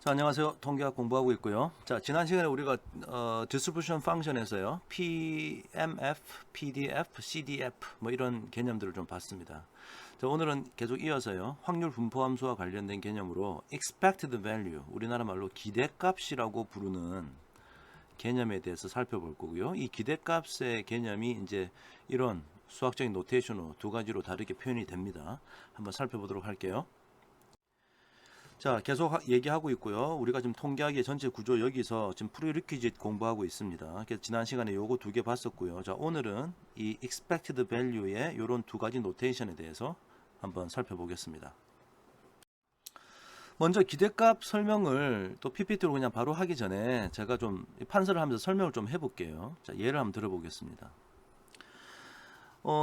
자, 안녕하세요. 통계학 공부하고 있고요. 자, 지난 시간에 우리가 distribution function에서요, PMF, PDF, CDF 뭐 이런 개념들을 좀 봤습니다. 자, 오늘은 계속 이어서요, 확률 분포 함수와 관련된 개념으로 expected value, 우리나라 말로 기대값이라고 부르는 개념에 대해서 살펴볼 거고요. 이 기대값의 개념이 이제 이런 수학적인 노테이션으로 두 가지로 다르게 표현이 됩니다. 한번 살펴보도록 할게요. 자, 계속 얘기하고 있고요. 우리가 지금 통계학의 전체 구조 여기서 지금 프리리퀴짓 공부하고 있습니다. 그래서 지난 시간에 요거 두 개 봤었고요. 자, 오늘은 이 expected value의 요런 두 가지 노테이션에 대해서 한번 살펴보겠습니다. 먼저 기대값 설명을 또 PPT로 그냥 바로 하기 전에 제가 좀 판서를 하면서 설명을 좀 해볼게요. 자, 예를 한번 들어보겠습니다.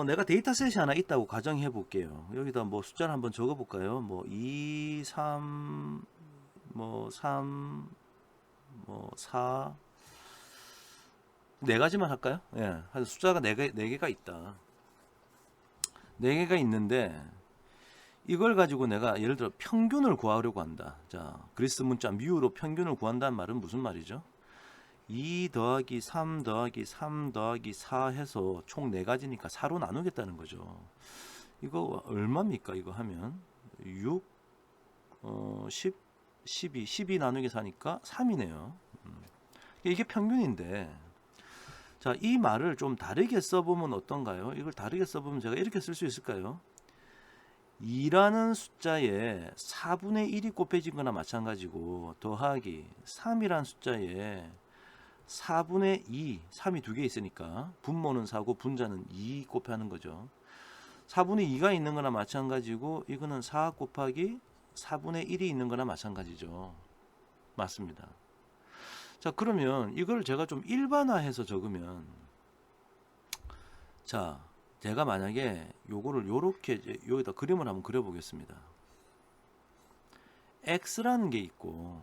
내가 데이터셋이 하나 있다고 가정해 볼게요. 여기다 뭐 숫자를 한번 적어 볼까요? 뭐 2, 3, 뭐 3, 뭐 4, 네 가지만 할까요? 예. 숫자가 네 개가 있다. 네 개가 있는데 이걸 가지고 내가 예를 들어 평균을 구하려고 한다. 자, 그리스 문자 뮤로 평균을 구한다는 말은 무슨 말이죠? 2 더하기 3 더하기 3 더하기 4 해서 총 4가지니까 4로 나누겠다는 거죠. 이거 얼마입니까? 이거 하면 6, 10, 12 나누기 4니까 3이네요. 이게 평균인데, 자, 이 말을 좀 다르게 써보면 어떤가요? 이걸 다르게 써보면 제가 이렇게 쓸 수 있을까요? 2라는 숫자에 4분의 1이 곱해진 거나 마찬가지고 더하기 3이라는 숫자에 4분의 2, 3이 두 개 있으니까 분모는 4고 분자는 2 곱하는 거죠. 4분의 2가 있는 거나 마찬가지고 이거는 4 곱하기 4분의 1이 있는 거나 마찬가지죠. 맞습니다. 자, 그러면 이걸 제가 좀 일반화해서 적으면, 자, 제가 만약에 요거를 요렇게 여기다 그림을 한번 그려보겠습니다. x라는 게 있고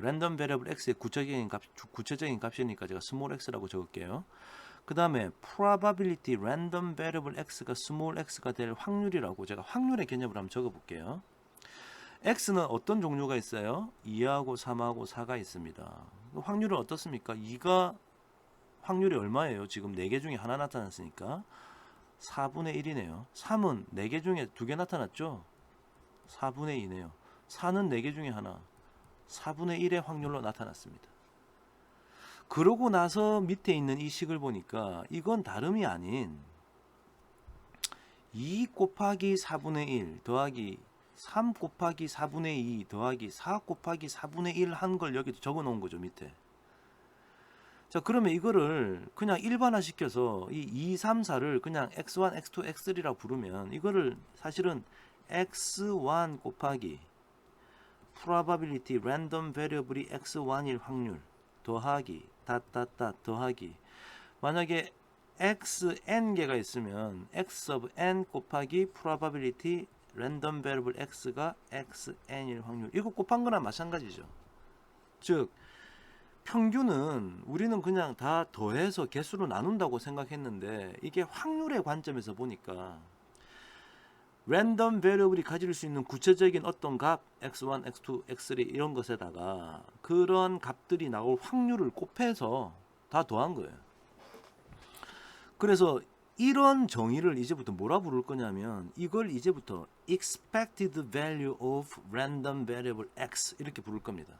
랜덤 베리어블 x의 구체적인 값이니까 제가 스몰 x라고 적을게요. 그 다음에 probability random variable x가 small x가 될 확률이라고 제가 확률의 개념을 한번 적어볼게요. x는 어떤 종류가 있어요? 2하고 3하고 4가 있습니다. 확률은 어떻습니까? 2가 확률이 얼마예요? 지금 4개 중에 하나 나타났으니까 4분의 1이네요. 3은 4개 중에 2개 나타났죠? 4분의 2네요. 4는 4개 중에 하나 4분의 1의 확률로 나타났습니다. 그러고 나서 밑에 있는 이 식을 보니까 이건 다름이 아닌 2 곱하기 4분의 1 더하기 3 곱하기 4분의 2 더하기 4 곱하기 4분의 1 한 걸 여기 적어 놓은 거죠, 밑에. 자, 그러면 이거를 그냥 일반화 시켜서 이 2, 3, 4를 그냥 x1, x2, x3라고 부르면 이거를 사실은 x1 곱하기 probability random variable이 x1일 확률 더하기 더하기 만약에 xn개가 있으면 x of n 곱하기 probability random variable x가 xn일 확률, 이거 곱한 거나 마찬가지죠. 즉 평균은 우리는 그냥 다 더해서 개수로 나눈다고 생각했는데 이게 확률의 관점에서 보니까 랜덤 베리어블이 가질 수 있는 구체적인 어떤 값 x1, x2, x3 이런 것에다가 그런 값들이 나올 확률을 곱해서 다 더한 거예요. 그래서 이런 정의를 이제부터 뭐라 부를 거냐면 이걸 이제부터 expected value of random variable x 이렇게 부를 겁니다.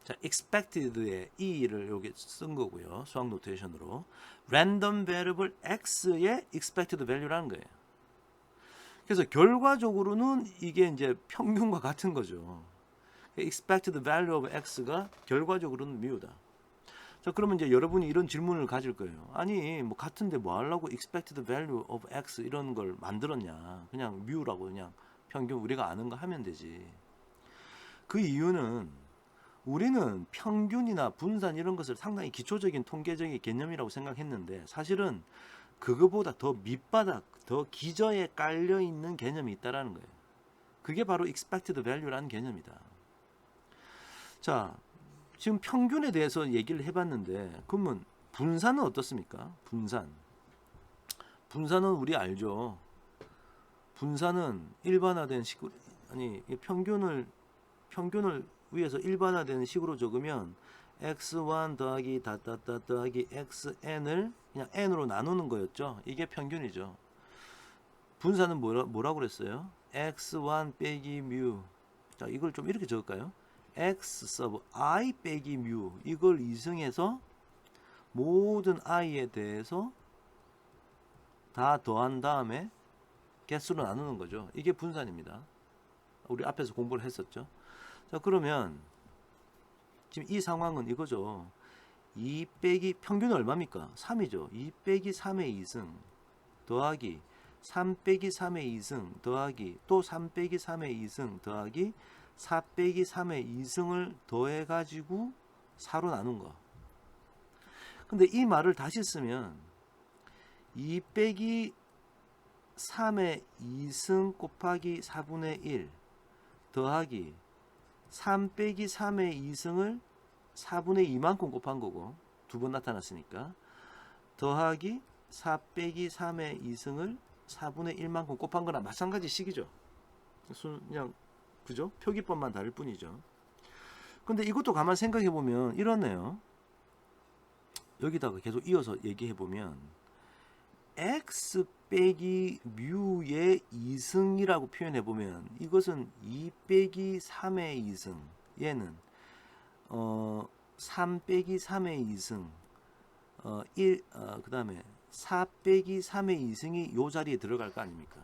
자, expected의 e를 여기 쓴 거고요. 수학 노테이션으로 random variable x의 expected value라는 거예요. 그래서 결과적으로는 이게 이제 평균과 같은 거죠. expected value of x가 결과적으로는 뮤다. 자, 그러면 이제 여러분이 이런 질문을 가질 거예요. 아니, 뭐 같은데 뭐 하려고 expected value of x 이런 걸 만들었냐? 그냥 뮤라고 그냥 평균 우리가 아는 거 하면 되지. 그 이유는 우리는 평균이나 분산 이런 것을 상당히 기초적인 통계적인 개념이라고 생각했는데 사실은 그거보다 더 밑바닥, 더 기저에 깔려 있는 개념이 있다라는 거예요. 그게 바로 expected value라는 개념이다. 자, 지금 평균에 대해서 얘기를 해봤는데 그러면 분산은 어떻습니까? 분산은 우리 알죠. 분산은 일반화된 식으로, 아니 평균을 평균을 위에서 일반화되는 식으로 적으면 x1 더하기 더하기 xn을 그냥 n으로 나누는 거였죠. 이게 평균이죠. 분사는 뭐라고 그랬어요? x1 빼기 뮤. 자, 이걸 좀 이렇게 적을까요? x 서브 i 빼기 뮤. 이걸 이승해서 모든 i에 대해서 다 더한 다음에 개수로 나누는 거죠. 이게 분산입니다. 우리 앞에서 공부를 했었죠. 자, 그러면 지금 이 상황은 이거죠. 2 빼기 평균은 얼마입니까? 3이죠. 2 빼기 3의 2승 더하기 3 빼기 3의 2승 더하기 또 3 빼기 3의 2승 더하기 4 빼기 3의 2승을 더해가지고 4로 나눈 거. 근데 이 말을 다시 쓰면 2 빼기 3의 2승 곱하기 4분의 1 더하기 3 빼기 3의 2승을 4분의 2만큼 곱한 거고 두 번 나타났으니까 더하기 4 빼기 3의 2승을 4분의 1만큼 곱한 거나 마찬가지 식이죠. 그냥 그죠? 표기법만 다를 뿐이죠. 근데 이것도 가만 생각해 보면 이러네요. 여기다가 계속 이어서 얘기해 보면 x 빼기 뮤의 2승이라고 표현해 보면 이것은 2 빼기 3의 2승, 얘는 3 빼기 3의 2승, 그 다음에 4 빼기 3의 2승이 요 자리에 들어갈 거 아닙니까?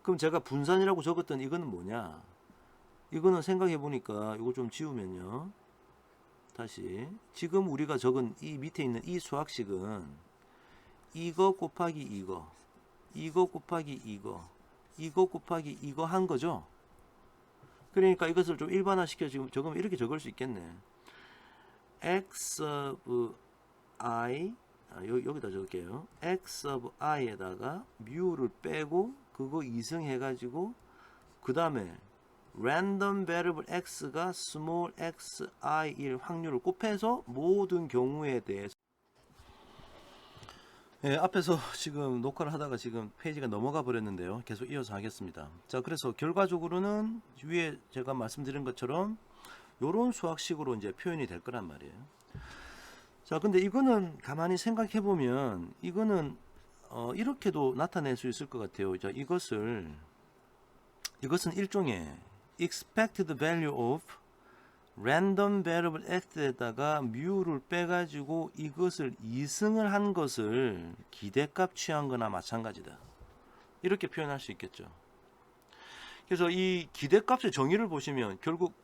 그럼 제가 분산이라고 적었던 이거는 뭐냐? 이거는 생각해 보니까 이거 좀 지우면요. 다시 지금 우리가 적은 이 밑에 있는 이 수학식은 이거 곱하기 이거 곱하기 이거 곱하기 이거 한 거죠. 그러니까 이것을 좀 일반화시켜 지금 적으면 이렇게 적을 수 있겠네. x of i 여기다 적을게요. x of i에다가 뮤를 빼고 그거 2승 해가지고 그 다음에 random variable x가 small xi일 확률을 곱해서 모든 경우에 대해서 앞에서 지금 녹화를 하다가 지금 페이지가 넘어가 버렸는데요. 계속 이어서 하겠습니다. 자, 그래서 결과적으로는 위에 제가 말씀드린 것처럼 요런 수학식으로 이제 표현이 될 거란 말이에요. 자, 근데 이거는 가만히 생각해 보면 이거는 이렇게도 나타낼 수 있을 것 같아요. 자, 이것은 일종의 expected value of random variable x에다가 뮤를 빼가지고 이것을 2승을 한 것을 기대값 취한 거나 마찬가지다. 이렇게 표현할 수 있겠죠. 그래서 이 기대값의 정의를 보시면 결국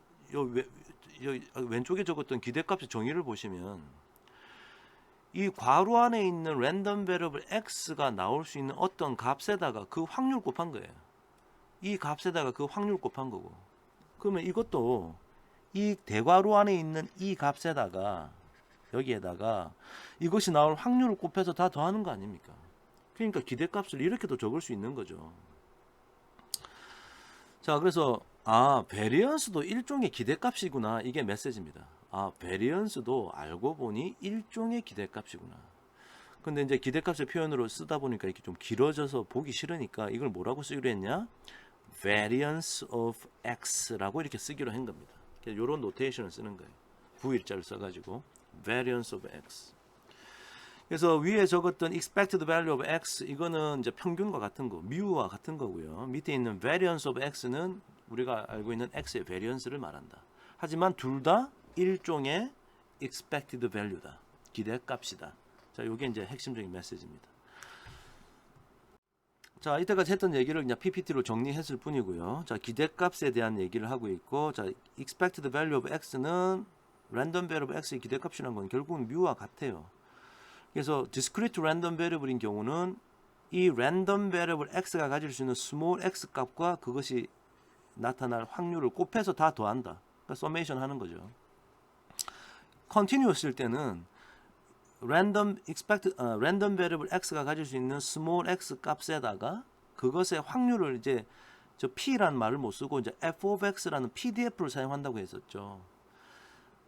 왼쪽에 적었던 기대값의 정의를 보시면 이 괄호 안에 있는 random variable x가 나올 수 있는 어떤 값에다가 그 확률 곱한 거예요. 이 값에다가 그 확률 곱한 거고. 그러면 이것도 이 대괄호 안에 있는 이 값에다가 여기에다가 이것이 나올 확률을 곱해서 다 더하는 거 아닙니까? 그러니까 기대값을 이렇게도 적을 수 있는 거죠. 자, 그래서 베리언스도 일종의 기대값이구나. 이게 메시지입니다. 베리언스도 알고 보니 일종의 기대값이구나. 근데 이제 기대값의 표현으로 쓰다 보니까 이렇게 좀 길어져서 보기 싫으니까 이걸 뭐라고 쓰기로 했냐? variance of x라고 이렇게 쓰기로 한 겁니다. 이런 노테이션을 쓰는 거예요. 부일자를 써가지고 variance of x. 그래서 위에 적었던 expected value of x 이거는 이제 평균과 같은 거, 뮤와 같은 거고요. 밑에 있는 variance of x는 우리가 알고 있는 x의 variance를 말한다. 하지만 둘 다 일종의 expected value다. 기대값이다. 자, 이게 이제 핵심적인 메시지입니다. 자, 이때까지 했던 얘기를 그냥 PPT로 정리했을 뿐이고요. 자, 기대값에 대한 얘기를 하고 있고, 자, expected value of x는 random variable x의 기대값이라는 건 결국은 뮤와 같아요. 그래서 discrete random variable인 경우는 이 random variable x가 가질 수 있는 small x 값과 그것이 나타날 확률을 곱해서 다 더한다. 그러니까 summation 하는 거죠. continuous일 때는 random variable x가 가질 수 있는 small x 값에다가 그것의 확률을 이제 저 p라는 말을 못 쓰고 이제 f of x라는 pdf를 사용한다고 했었죠.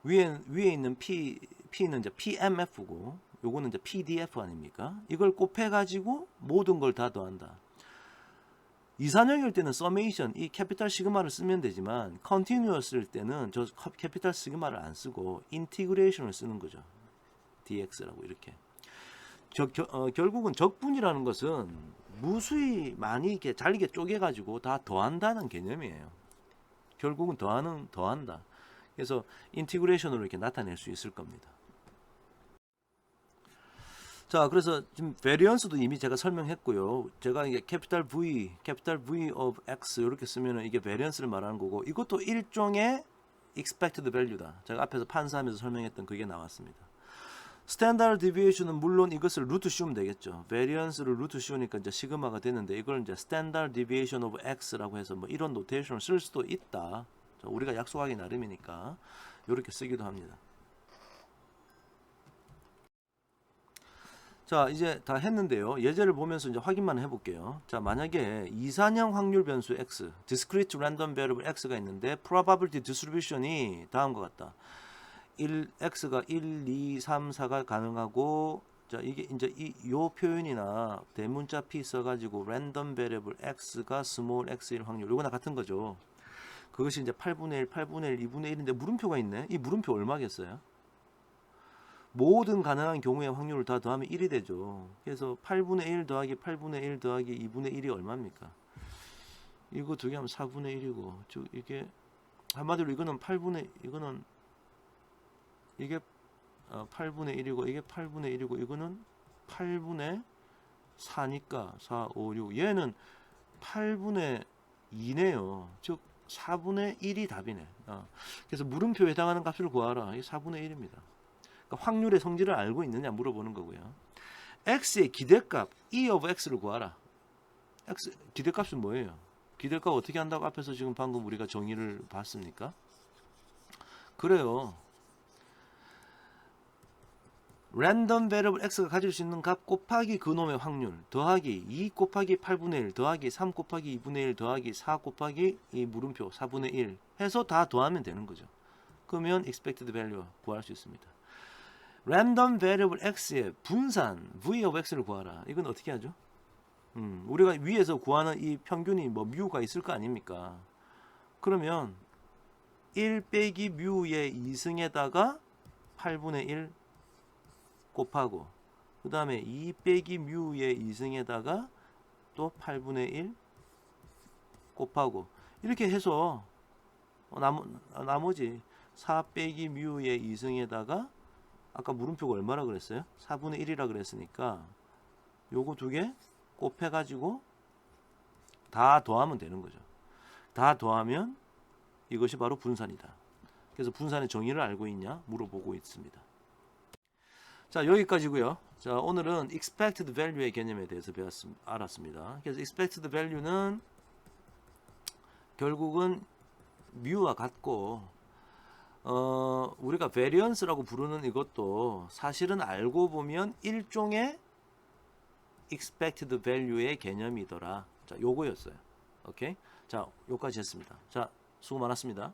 위에 있는 p는 이제 pmf고 요거는 이제 pdf 아닙니까? 이걸 곱해 가지고 모든 걸 다 더한다. 이산형일 때는 서메이션 이 캐피탈 시그마를 쓰면 되지만 컨티뉴어스일 때는 저 캐피탈 시그마를 안 쓰고 인티그레이션을 쓰는 거죠. dx라고 이렇게. 결국은 적분이라는 것은 무수히 많이 이렇게 잘게 쪼개가지고 다 더한다는 개념이에요. 결국은 더한다. 그래서 인티그레이션으로 이렇게 나타낼 수 있을 겁니다. 자, 그래서 지금 베리언스도 이미 제가 설명했고요. 제가 이게 캐피탈 V of X 이렇게 쓰면은 이게 베리언스를 말하는 거고, 이것도 일종의 expected value다. 제가 앞에서 판사하면서 설명했던 그게 나왔습니다. 스탠다드 디비에이션은 물론 이것을 루트 씌우면 되겠죠. 베리언스를 루트 씌우니까 이제 시그마가 되는데, 이걸 이제 스탠다드 디비에이션 오브 X라고 해서 뭐 이런 노테이션을 쓸 수도 있다. 자, 우리가 약속하기 나름이니까 이렇게 쓰기도 합니다. 자, 이제 다 했는데요. 예제를 보면서 이제 확인만 해볼게요. 자, 만약에 이산형 확률 변수 x, discrete random variable x가 있는데 probability distribution이 다음과 같다. x가 1, 2, 3, 4가 가능하고, 자, 이게 이제 요 표현이나 대문자 p 써가지고 random variable x가 small x일 확률, 요거나 같은 거죠. 그것이 이제 8분의 1, 8분의 1, 2분의 1인데 물음표가 있네. 이 물음표 얼마겠어요? 모든 가능한 경우의 확률을 다 더하면 1이 되죠. 그래서 8분의 1 더하기 8분의 1 더하기 2분의 1이 얼마입니까? 이거 두 개 하면 4분의 1이고, 즉 이게 한마디로 이거는 8분의 이게 8분의 1이고 이게 8분의 1이고 이거는 8분의 4니까 4, 5, 6. 얘는 8분의 2네요. 즉 4분의 1이 답이네. 그래서 물음표에 해당하는 값을 구하라. 이게 4분의 1입니다. 그러니까 확률의 성질을 알고 있느냐 물어보는 거고요. x의 기대값 e of x를 구하라. x 기대값은 뭐예요? 기대값 어떻게 한다고 앞에서 지금 방금 우리가 정의를 봤습니까? 그래요. 랜덤 베리어블 x가 가질 수 있는 값 곱하기 그놈의 확률 더하기 2 곱하기 8분의 1 더하기 3 곱하기 2분의 1 더하기 4 곱하기 이 물음표 4분의 1 해서 다 더하면 되는 거죠. 그러면 expected value 구할 수 있습니다. 랜덤 베리어블 x의 분산 v of x를 구하라. 이건 어떻게 하죠? 우리가 위에서 구하는 이 평균이 뭐 뮤가 있을 거 아닙니까? 그러면 1 빼기 뮤의 2승에다가 8분의 1 곱하고, 그 다음에 2 빼기 뮤의 2승에다가 또 8분의 1 곱하고, 이렇게 해서 나머지 4 빼기 뮤의 2승에다가 아까 물음표가 얼마라 그랬어요? 4분의 1이라 그랬으니까 요거 두 개 곱해가지고 다 더하면 되는 거죠. 다 더하면 이것이 바로 분산이다. 그래서 분산의 정의를 알고 있냐 물어보고 있습니다. 자, 여기까지고요. 자, 오늘은 expected value의 개념에 대해서 알았습니다. 그래서 expected value는 결국은 뮤와 같고, 우리가 variance라고 부르는 이것도 사실은 알고 보면 일종의 expected value의 개념이더라. 자, 요거였어요. 오케이? 자, 요까지 했습니다. 자, 수고 많았습니다.